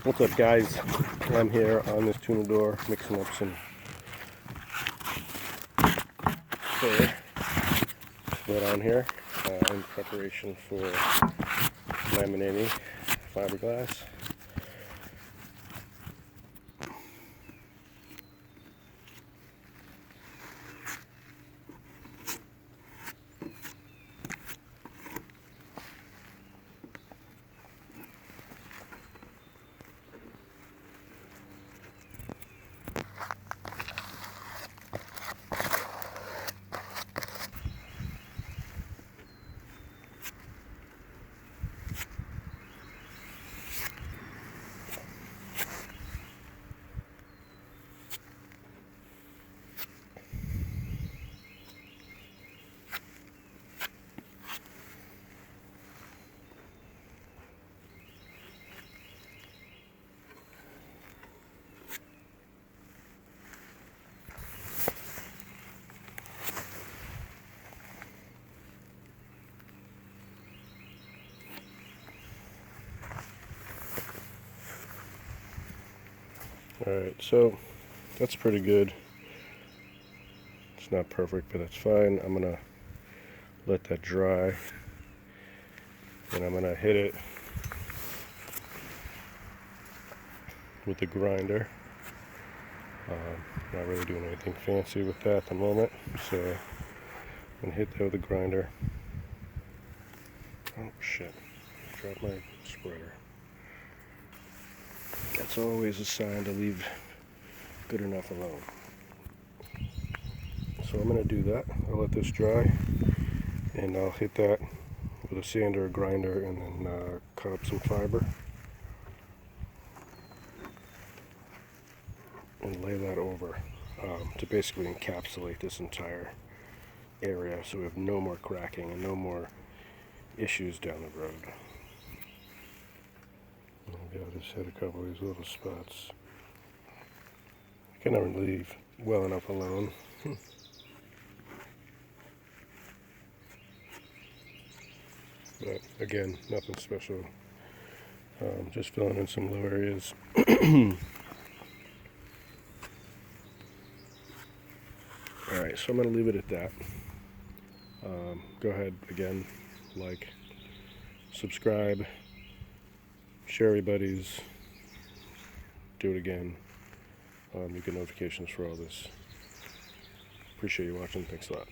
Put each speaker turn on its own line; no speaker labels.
What's up, guys? I'm here on this tuna door mixing up some fur to put on here in preparation for laminating fiberglass. Alright, so that's pretty good. It's not perfect, but that's fine. I'm gonna let that dry, and I'm gonna hit it with the grinder. Not really doing anything fancy with that at the moment, so I'm gonna hit that with the grinder. Oh shit, dropped my spreader. That's always a sign to leave good enough alone. So I'm going to do that. I'll let this dry, and I'll hit that with a sander or grinder, and then cut up some fiber and lay that over to basically encapsulate this entire area, so we have no more cracking and no more issues down the road. Maybe I'll just hit a couple of these little spots. I can never leave well enough alone. But again, nothing special. Just filling in some low areas. Alright, so I'm going to leave it at that. Go ahead, again, like, subscribe, share with your buddies, do it again. You get notifications for all this. Appreciate you watching. Thanks a lot.